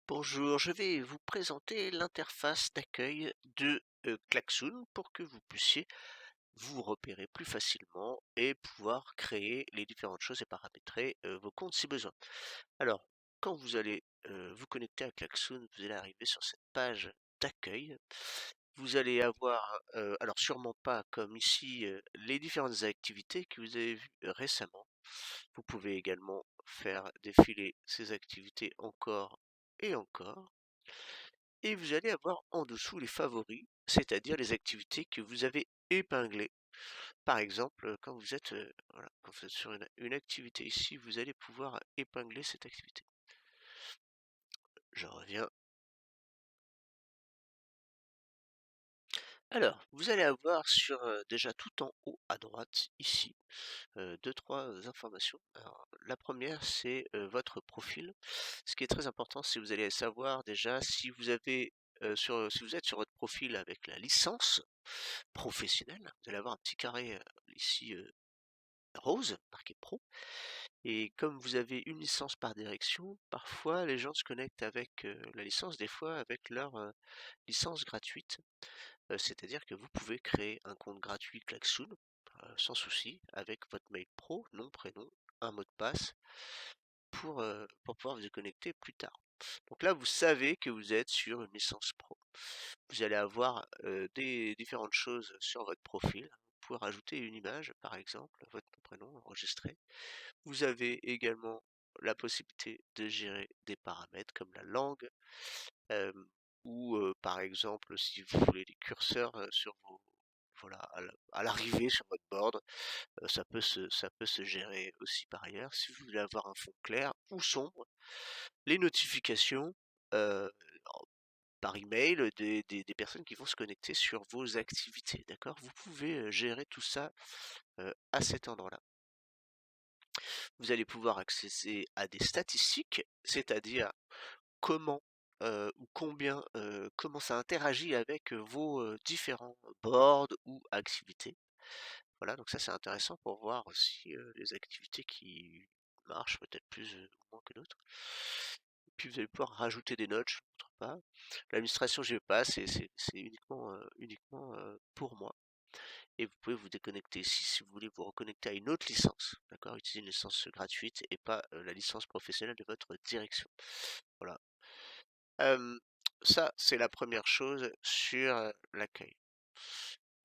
Bonjour, je vais vous présenter l'interface d'accueil de Klaxoon pour que vous puissiez vous repérer plus facilement et pouvoir créer les différentes choses et paramétrer vos comptes si besoin. Alors, quand vous allez vous connecter à Klaxoon, vous allez arriver sur cette page d'accueil. Vous allez avoir, alors sûrement pas comme ici, les différentes activités que vous avez vues récemment. Vous pouvez également faire défiler ces activités encore et encore. Et vous allez avoir en dessous les favoris, c'est-à-dire les activités que vous avez épinglées. Par exemple, quand vous êtes, voilà, quand vous êtes sur une activité ici, vous allez pouvoir épingler cette activité. Je reviens. Alors, vous allez avoir sur déjà tout en haut à droite, ici, deux, trois informations. Alors, la première, c'est votre profil. Ce qui est très important, c'est que vous allez savoir déjà si vous avez si vous êtes sur votre profil avec la licence professionnelle, vous allez avoir un petit carré ici rose, marqué pro. Et comme vous avez une licence par direction, parfois les gens se connectent avec la licence, des fois avec leur licence gratuite. C'est-à-dire que vous pouvez créer un compte gratuit Klaxoon sans souci avec votre mail pro, nom, prénom, un mot de passe pour pouvoir vous y connecter plus tard. Donc là, vous savez que vous êtes sur une licence pro. Vous allez avoir des différentes choses sur votre profil. Vous pouvez rajouter une image, par exemple, votre nom, prénom enregistré. Vous avez également la possibilité de gérer des paramètres comme la langue, euh, ou par exemple si vous voulez des curseurs sur vos voilà à l'arrivée sur votre board, ça peut se gérer aussi par ailleurs. Si vous voulez avoir un fond clair ou sombre, les notifications euh, par email des personnes qui vont se connecter sur vos activités, d'accord? Vous pouvez gérer tout ça à cet endroit-là. Vous allez pouvoir accéder à des statistiques, c'est-à-dire comment ou combien, comment ça interagit avec vos différents boards ou activités. Voilà, donc ça c'est intéressant pour voir aussi les activités qui marchent peut-être plus ou moins que d'autres. Puis vous allez pouvoir rajouter des notes, je ne montre pas. L'administration, je vais pas, c'est uniquement pour moi. Et vous pouvez vous déconnecter ici si vous voulez vous reconnecter à une autre licence, d'accord? Utiliser une licence gratuite et pas la licence professionnelle de votre direction. Voilà. Euh, Ça, c'est la première chose sur l'accueil.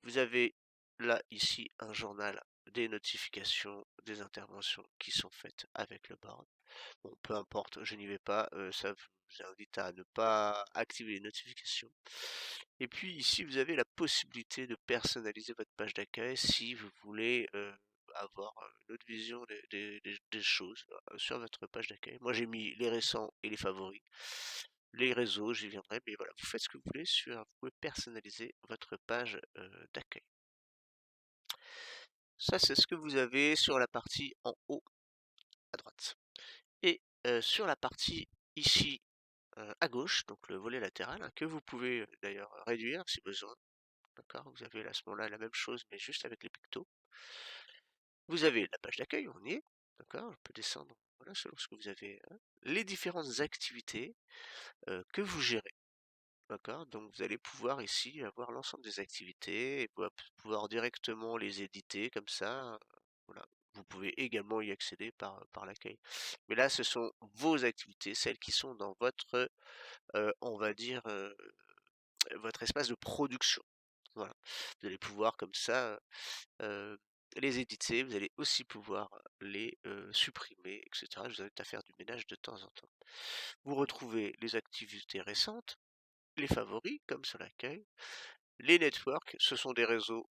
Vous avez là, ici, un journal des notifications, des interventions qui sont faites avec le board. Bon, peu importe, je n'y vais pas, ça vous invite à ne pas activer les notifications. Et puis ici, vous avez la possibilité de personnaliser votre page d'accueil si vous voulez avoir une autre vision des choses sur votre page d'accueil. Moi, j'ai mis les récents et les favoris. Les réseaux, j'y viendrai, mais voilà, vous faites ce que vous voulez vous pouvez personnaliser votre page d'accueil. Ça, c'est ce que vous avez sur la partie en haut à droite. Et sur la partie ici à gauche, donc le volet latéral, hein, que vous pouvez d'ailleurs réduire si besoin. D'accord? Vous avez à ce moment-là la même chose, mais juste avec les pictos. Vous avez la page d'accueil, on y est. D'accord? Je peux descendre, voilà, selon ce que vous avez. Hein. Les différentes activités que vous gérez. D'accord? Donc vous allez pouvoir ici avoir l'ensemble des activités et pouvoir directement les éditer comme ça. Voilà. Vous pouvez également y accéder par l'accueil. Mais là, ce sont vos activités, celles qui sont dans votre, on va dire, votre espace de production. Voilà. Vous allez pouvoir comme ça les éditer, vous allez aussi pouvoir les supprimer, etc. Je vous invite à faire du ménage de temps en temps. Vous retrouvez les activités récentes, les favoris, comme sur l'accueil, les networks, ce sont des réseaux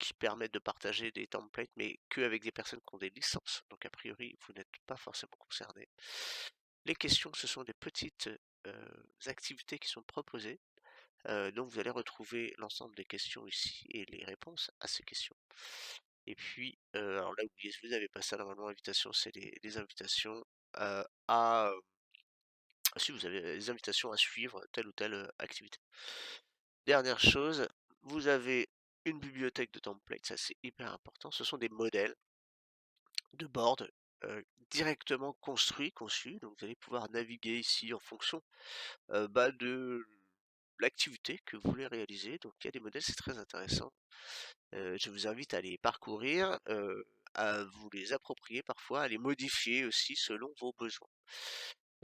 qui permettent de partager des templates, mais qu'avec des personnes qui ont des licences. Donc a priori, vous n'êtes pas forcément concerné. Les questions, ce sont des petites activités qui sont proposées. Donc vous allez retrouver l'ensemble des questions ici et les réponses à ces questions. Et puis, alors là, oubliez, vous n'avez pas ça normalement, invitation, c'est les invitations à... si vous avez les invitations à suivre telle ou telle activité. Dernière chose, vous avez une bibliothèque de templates, ça c'est hyper important, ce sont des modèles de board directement conçu, donc vous allez pouvoir naviguer ici en fonction, de l'activité que vous voulez réaliser. Donc il y a des modèles, c'est très intéressant. Je vous invite à les parcourir, à vous les approprier parfois, à les modifier aussi selon vos besoins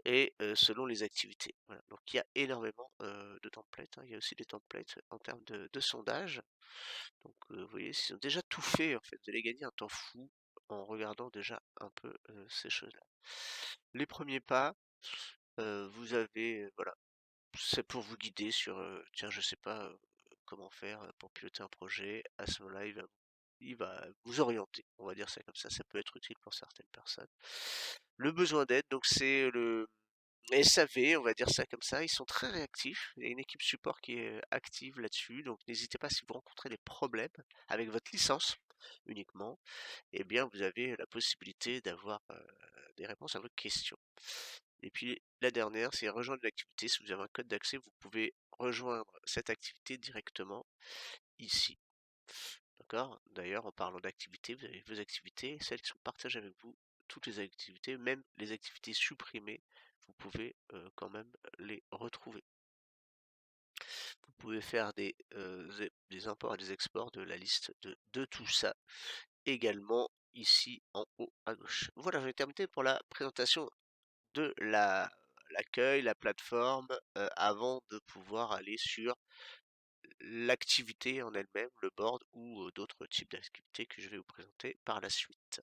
et selon les activités. Voilà, donc il y a énormément, de templates, hein. Il y a aussi des templates en termes de sondage. Donc, vous voyez, ils ont déjà tout fait en fait. Vous allez gagner un temps fou en regardant déjà un peu, ces choses-là. Les premiers pas, vous avez, voilà, c'est pour vous guider sur, tiens, je sais pas, comment faire, pour piloter un projet. À ce moment-là, il va vous orienter, on va dire ça comme ça peut être utile pour certaines personnes. Le besoin d'aide, donc c'est le SAV, on va dire ça comme ça, ils sont très réactifs. Il y a une équipe support qui est active là-dessus, donc n'hésitez pas si vous rencontrez des problèmes avec votre licence uniquement, eh bien vous avez la possibilité d'avoir des réponses à vos questions. Et puis la dernière, c'est rejoindre l'activité. Si vous avez un code d'accès, vous pouvez rejoindre cette activité directement ici. D'accord? D'ailleurs, en parlant d'activités, vous avez vos activités, celles qui sont partagées avec vous, toutes les activités, même les activités supprimées, vous pouvez quand même les retrouver. Vous pouvez faire des imports et des exports de la liste de tout ça également ici en haut à gauche. Voilà, j'ai terminé pour la présentation de l'accueil, la plateforme, avant de pouvoir aller sur l'activité en elle-même, le board ou d'autres types d'activités que je vais vous présenter par la suite.